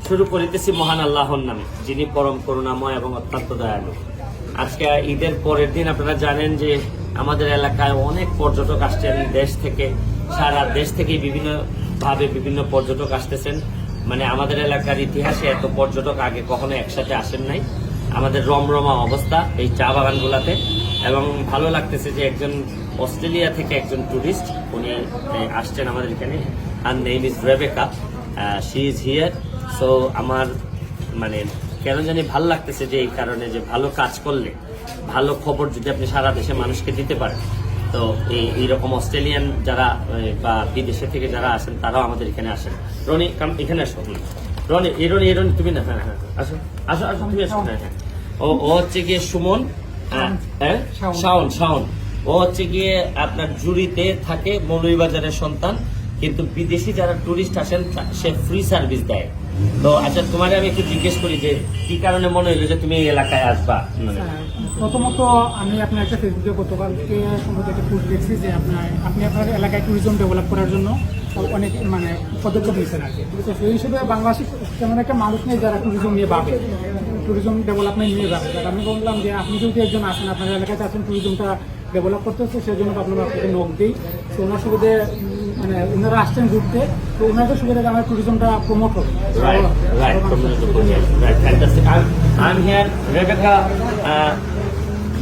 শুরু করিতেছি মহান আল্লাহর নামে, যিনি পরম করুণাময় এবং অত্যন্ত দয়ালু। আজকে ঈদের পরের দিন আপনারা জানেন যে আমাদের এলাকায় অনেক পর্যটক আসছেন দেশ থেকে, সারা দেশ থেকে বিভিন্ন পর্যটক আসতেছেন। মানে আমাদের এলাকার ইতিহাসে এত পর্যটক আগে কখনো একসাথে আসেন নাই। আমাদের রমরমা অবস্থা এই চা বাগানগুলাতে, এবং ভালো লাগতেছে যে একজন অস্ট্রেলিয়া থেকে একজন টুরিস্ট উনি আসছেন আমাদের এখানে। Her name is Rebecca, she is here. So আমার মানে কেন জানি ভালো লাগতেছে যে এই কারণে যে ভালো কাজ করলে ভালো খবর যদি আপনি সারা দেশে মানুষকে দিতে পারেন, তো এইরকম অস্ট্রেলিয়ান যারা বা বিদেশে থেকে যারা আসেন তারাও আমাদের এখানে আসেন। রনি এখানে আসো, রনি তুমি না, হ্যাঁ হ্যাঁ আসো আসো আসো তুমি আসো, হ্যাঁ হ্যাঁ। ও হচ্ছে গিয়ে সুমন, হ্যাঁ শাওন। ও হচ্ছে গিয়ে আপনার জুড়িতে থাকে, মৌলভীবাজারের সন্তান, কিন্তু বিদেশি যারা টুরিস্ট আসেন সে ফ্রি সার্ভিস দেয়। তো আচ্ছা, তোমার আমি একটু জিজ্ঞেস করি যে কি কারণে মনে হইলো যে তুমি এই এলাকায় আসবা? প্রথমত আমি আপনার একটা ফেসবুকে গতকালকে সম্ভবত একটা পোস্ট দেখছি যে আপনি আপনার এলাকায় ট্যুরিজম ডেভেলপ করার জন্য অনেক পদক্ষেপ নিয়েছেন আর কি। তো সেই হিসেবে বাংলাদেশে তেমন একটা মানুষ নেই যারা ট্যুরিজম নিয়ে ভাবে, ট্যুরিজম ডেভেলপমেন্ট নিয়ে ভাবে। আমি বললাম যে আপনি যদি একজন আসেন, আপনার এলাকাতে আছেন, ট্যুরিজমটা ডেভেলপ করতে হচ্ছে, সেই জন্য আপনাকে নক দিই। তো ওনার সুবিধে ওনারা আসছেন ঘুরতে, তো ওনাদের সুবিধা আমার ট্যুরিজমটা প্রমোট হবে। I'm here, Rebecca.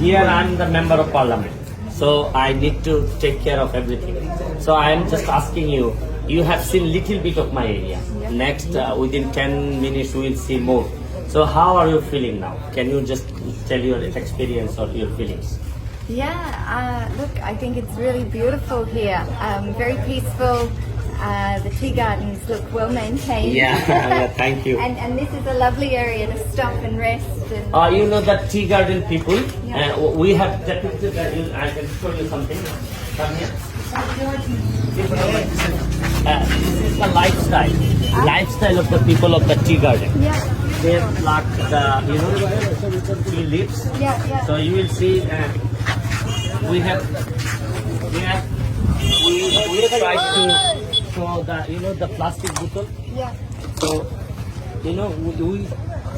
Here I'm the member of parliament, so I need to take care of everything. So I am just asking you. You have seen little bit of my area. Next, within 10 minutes, we will see more. So how are you feeling now? Can you just tell your experience or your feelings? Look, I think it's really beautiful here. Very peaceful. The tea gardens look well maintained. Yeah, thank you. And this is a lovely area to stop and rest. You know that tea garden people, Yeah. we have depicted that. I can show you something. Come here. This is the lifestyle of the people of the tea garden. Yeah. They pluck the tea leaves. Yeah. So you will see we try to show the plastic bottle. Yeah. So we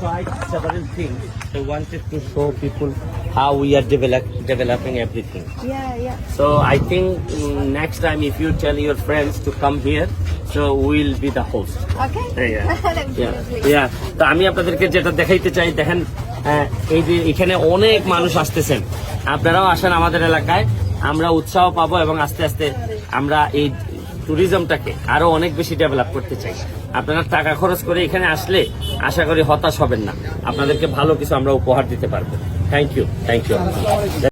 tried several things. I wanted to show people how we are developing everything. Yeah. So I think next time if you tell your friends to come here, so we'll be the host. Okay. That'd be lovely. তো আমি আপনাদেরকে যেটা দেখাইতে চাই, দেখেন এই যে এখানে অনেক মানুষ আসতেছেন, আপনারাও আসেন আমাদের এলাকায়, আমরা উৎসাহ পাবো এবং আস্তে আস্তে আমরা এই ট্যুরিজমটাকে আরো অনেক বেশি ডেভেলপ করতে চাই। আপনারা টাকা খরচ করে এখানে আসলে আশা করি হতাশ হবেন না, আপনাদেরকে ভালো কিছু আমরা উপহার দিতে পারবো। Thank you.